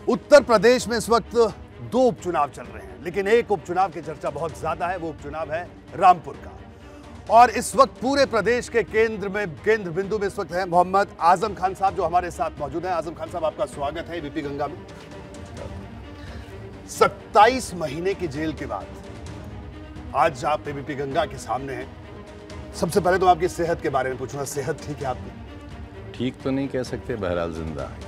उत्तर प्रदेश में इस वक्त दो उपचुनाव चल रहे हैं, लेकिन एक उपचुनाव की चर्चा बहुत ज्यादा है। वो उपचुनाव है रामपुर का। और इस वक्त पूरे प्रदेश के केंद्र बिंदु में इस वक्त है मोहम्मद आजम खान साहब, जो हमारे साथ मौजूद हैं। आजम खान साहब, आपका स्वागत है वीपी गंगा में। 27 महीने की जेल के बाद आज आप वीपी गंगा के सामने हैं। सबसे पहले तो आपकी सेहत के बारे में पूछूंगा। सेहत ठीक है आपकी? ठीक तो नहीं कह सकते, बहरहाल जिंदा है।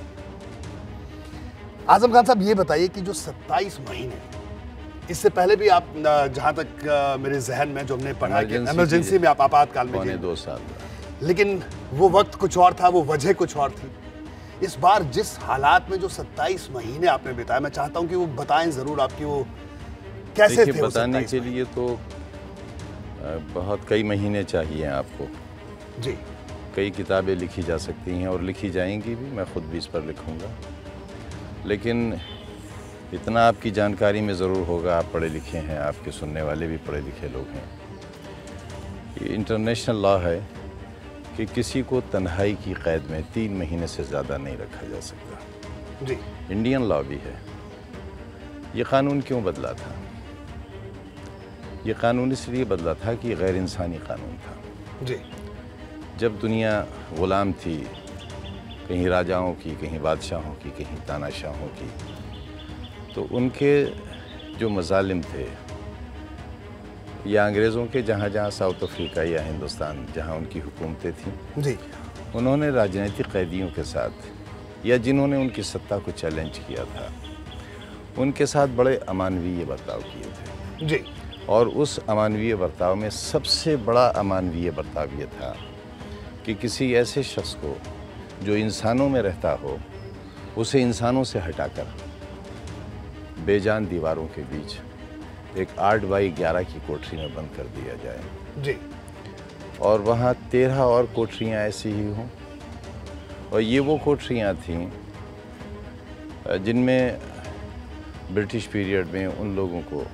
आजम खान साहब, ये बताइए कि जो 27 महीने, इससे पहले भी आप, जहां तक मेरे जहन में जो हमने पढ़ा कि इमरजेंसी में आप आपातकाल में पौने 2 साल, लेकिन वो वक्त कुछ और था, वो वजह कुछ और थी। इस बार जिस हालात में जो 27 महीने आपने बिताए, मैं चाहता हूं कि वो बताएं जरूर, आपकी वो कैसे थे? बताने के लिए तो बहुत कई महीने चाहिए आपको जी। कई किताबें लिखी जा सकती हैं और लिखी जाएंगी भी, मैं खुद भी इस पर लिखूंगा। लेकिन इतना आपकी जानकारी में ज़रूर होगा, आप पढ़े लिखे हैं, आपके सुनने वाले भी पढ़े लिखे लोग हैं। ये इंटरनेशनल लॉ है कि किसी को तन्हाई की क़ैद में 3 महीने से ज़्यादा नहीं रखा जा सकता। जी। इंडियन लॉ भी है। ये कानून क्यों बदला था? ये कानून इसलिए बदला था कि गैर इंसानी कानून था। जी। जब दुनिया ग़ुलाम थी, कहीं राजाओं की, कहीं बादशाहों की, कहीं तानाशाहों की, तो उनके जो मज़ालिम थे, या अंग्रेज़ों के जहाँ जहाँ साउथ अफ्रीका या हिंदुस्तान जहाँ उनकी हुकूमतें थीं, जी, उन्होंने राजनीतिक कैदियों के साथ या जिन्होंने उनकी सत्ता को चैलेंज किया था, उनके साथ बड़े अमानवीय बर्ताव किए थे। जी। और उस अमानवीय बर्ताव में सबसे बड़ा अमानवीय बर्ताव ये था कि किसी ऐसे शख्स को जो इंसानों में रहता हो, उसे इंसानों से हटाकर बेजान दीवारों के बीच एक 8 बाई 11 की कोठरी में बंद कर दिया जाए। जी। और वहाँ 13 और कोठरियाँ ऐसी ही हों। और ये वो कोठरियाँ थीं जिनमें ब्रिटिश पीरियड में उन लोगों को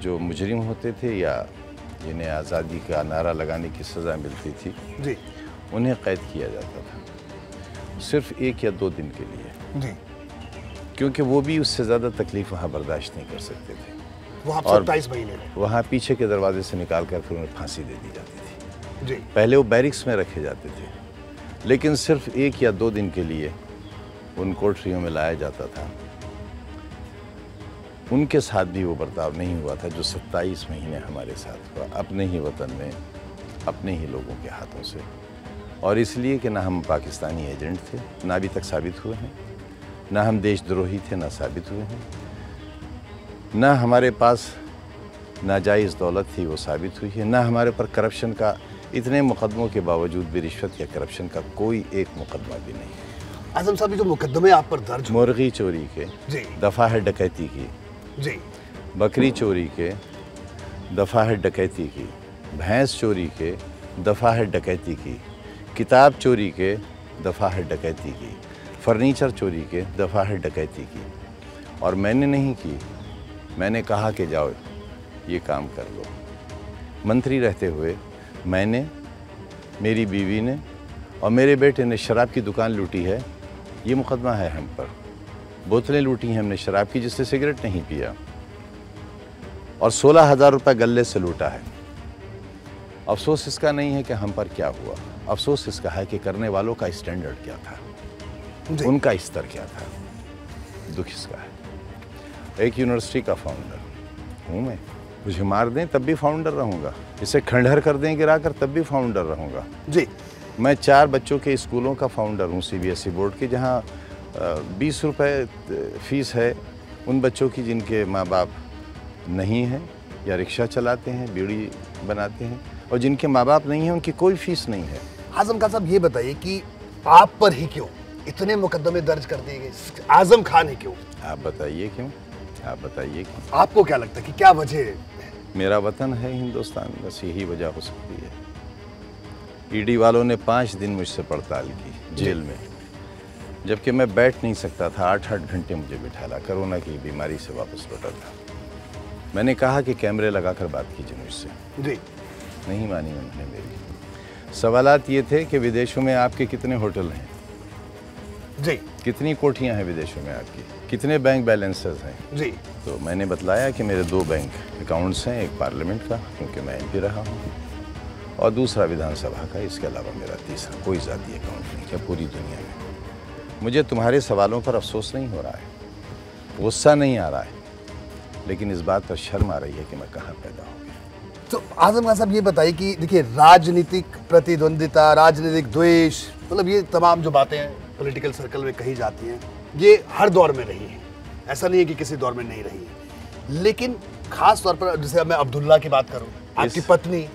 जो मुजरिम होते थे या जिन्हें आज़ादी का नारा लगाने की सज़ा मिलती थी, जी, उन्हें कैद किया जाता था, सिर्फ 1 या 2 दिन के लिए। जी। क्योंकि वो भी उससे ज़्यादा तकलीफ़ वहाँ बर्दाश्त नहीं कर सकते थे। वहाँ 27 महीने वहाँ पीछे के दरवाजे से निकाल कर फिर उन्हें फांसी दे दी जाती थी। जी। पहले वो बैरिक्स में रखे जाते थे, लेकिन सिर्फ 1 या 2 दिन के लिए उन कोठरियों में लाया जाता था। उनके साथ भी वो बर्ताव नहीं हुआ था जो 27 महीने हमारे साथ हुआ, अपने ही वतन में, अपने ही लोगों के हाथों से। और इसलिए कि ना हम पाकिस्तानी एजेंट थे, ना अभी तक साबित हुए हैं, ना हम देशद्रोही थे, ना साबित हुए हैं, ना हमारे पास नाजायज़ दौलत थी, वो साबित हुई है, ना हमारे पर करप्शन का, इतने मुकदमों के बावजूद भी रिश्वत या करप्शन का कोई एक मुकदमा भी नहीं है। आजम साहब, जो मुकदमे आप पर दर्ज, मुर्गी चोरी के, जी, दफ़ा है डकैती की, जी, बकरी चोरी के, दफ़ा है डकैती की, भैंस चोरी के, दफ़ा है डकैती की, किताब चोरी के, दफ़ा है डकैती की, फर्नीचर चोरी के, दफ़ा है डकैती की। और मैंने नहीं की, मैंने कहा कि जाओ ये काम कर लो। मंत्री रहते हुए मैंने, मेरी बीवी ने और मेरे बेटे ने शराब की दुकान लूटी है, ये मुकदमा है हम पर। बोतलें लूटी हैं हमने शराब की, जिससे सिगरेट नहीं पिया, और 16,000 रुपये गल्ले से लूटा है। अफसोस इसका नहीं है कि हम पर क्या हुआ, अफसोस इसका है कि करने वालों का स्टैंडर्ड क्या था, उनका स्तर क्या था। दुख इसका है। एक यूनिवर्सिटी का फाउंडर हूँ मैं, मुझे मार दें तब भी फाउंडर रहूँगा, इसे खंडहर कर दें गिराकर तब भी फाउंडर रहूँगा। जी। मैं 4 बच्चों के स्कूलों का फाउंडर हूँ, CBSE बोर्ड के, जहाँ 20 रुपये फ़ीस है उन बच्चों की जिनके माँ बाप नहीं हैं या रिक्शा चलाते हैं, बीड़ी बनाते हैं, और जिनके माँ बाप नहीं हैं उनकी कोई फ़ीस नहीं है। आजम खान साहब, ये बताइए कि आप पर ही क्यों इतने मुकदमे दर्ज कर दिए गए? आजम खान ही क्यों? आप बताइए क्यों, आप बताइए क्यों। आपको क्या लगता है कि क्या वजह है? मेरा वतन है हिंदुस्तान, बस यही वजह हो सकती है। ED वालों ने 5 दिन मुझसे पड़ताल की जेल में, जबकि मैं बैठ नहीं सकता था। 8-8 घंटे मुझे बिठाला, कोरोना की बीमारी से वापस लौटा था। मैंने कहा कि कैमरे लगाकर बात कीजिए मुझसे। जी। नहीं मानी उन्होंने मेरी। सवालात ये थे कि विदेशों में आपके कितने होटल हैं? जी कितनी कोठियां हैं विदेशों में आपकी, कितने बैंक बैलेंसेस हैं। जी तो मैंने बतलाया कि मेरे 2 बैंक अकाउंट्स हैं, एक पार्लियामेंट का क्योंकि मैं MP रहा हूँ और दूसरा विधानसभा का। इसके अलावा मेरा तीसरा कोई ज़ाती अकाउंट नहीं है पूरी दुनिया में। मुझे तुम्हारे सवालों पर अफसोस नहीं हो रहा है, गुस्सा नहीं आ रहा है, लेकिन इस बात पर शर्म आ रही है कि मैं कहाँ पैदा हो गया। तो आजम खान साहब ये बताइए कि देखिए राजनीतिक प्रतिद्वंदिता, राजनीतिक द्वेष, मतलब ये तमाम जो बातें पॉलिटिकल सर्कल में कही जाती हैं, ये हर दौर में रही है। ऐसा नहीं है कि किसी दौर में नहीं रही है, लेकिन खास तौर पर जैसे अब मैं अब्दुल्ला की बात करूं, आपकी पत्नी,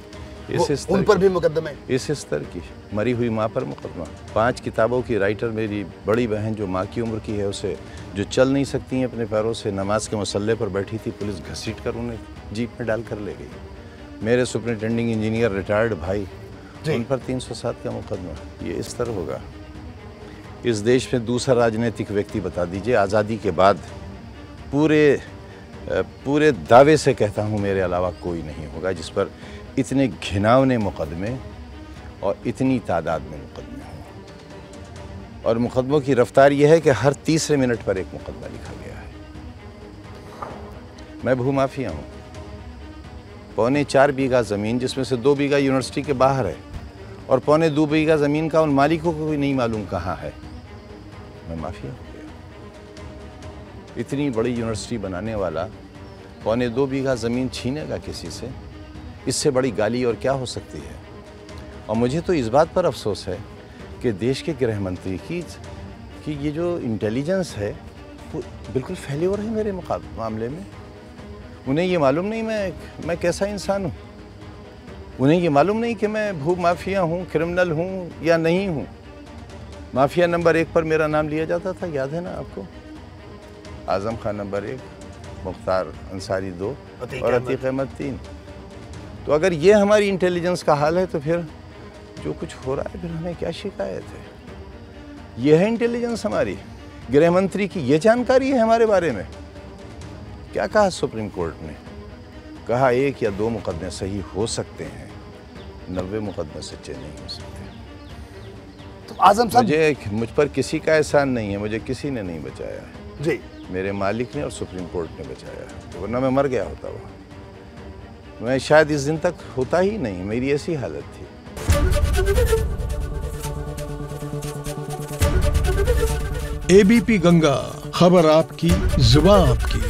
उन पर भी मुकदमे। इस स्तर की मरी हुई माँ पर मुकदमा। 5 किताबों की राइटर मेरी बड़ी बहन जो माँ की उम्र की है, उसे जो चल नहीं सकती हैं अपने पैरों से, नमाज के मसल्ले पर बैठी थी, पुलिस घसीट कर उन्हें जीप में डाल कर ले गई। मेरे सुपरिटेंडिंग इंजीनियर रिटायर्ड भाई, उन पर 307 का मुकदमा। ये स्तर होगा। इस देश में दूसरा राजनीतिक व्यक्ति बता दीजिए आज़ादी के बाद, पूरे दावे से कहता हूँ मेरे अलावा कोई नहीं होगा जिस पर इतने घिनौने मुकदमे और इतनी तादाद में मुकदमे हों। और मुकदमों की रफ्तार यह है कि हर तीसरे मिनट पर एक मुकदमा लिखा गया है। मैं भूमाफिया हूँ। 4.25 बीघा ज़मीन, जिसमें से 2 बीघा यूनिवर्सिटी के बाहर है और 2.25 बीघा ज़मीन का उन मालिकों को भी नहीं मालूम कहाँ है। मैं माफिया हो गया। इतनी बड़ी यूनिवर्सिटी बनाने वाला 2.25 बीघा ज़मीन छीनेगा किसी से, इससे बड़ी गाली और क्या हो सकती है। और मुझे तो इस बात पर अफसोस है कि देश के गृह मंत्री की ये जो इंटेलिजेंस है वो बिल्कुल फेल्योर है मेरे मामले में। उन्हें ये मालूम नहीं मैं कैसा इंसान हूँ। उन्हें ये मालूम नहीं कि मैं भू माफिया हूँ, क्रिमिनल हूँ या नहीं हूँ। माफिया नंबर 1 पर मेरा नाम लिया जाता था, याद है ना आपको? आजम खान नंबर 1, मुख्तार अंसारी 2 और अतीक अहमद 3। तो अगर ये हमारी इंटेलिजेंस का हाल है तो फिर जो कुछ हो रहा है फिर हमें क्या शिकायत है? ये है इंटेलिजेंस हमारी? गृह मंत्री की ये जानकारी है हमारे बारे में? क्या कहा सुप्रीम कोर्ट ने? कहा 1 या 2 मुकदमे सही हो सकते हैं, 90 मुकदमे सच्चे नहीं हो सकते। तो आजम साहब, मुझ पर किसी का एहसान नहीं है, मुझे किसी ने नहीं बचाया है जी, मेरे मालिक ने और सुप्रीम कोर्ट ने बचाया है, तो वरना मैं मर गया होता। वहाँ मैं शायद इस दिन तक होता ही नहीं, मेरी ऐसी हालत थी। ABP गंगा, खबर आपकी, जुबान आपकी।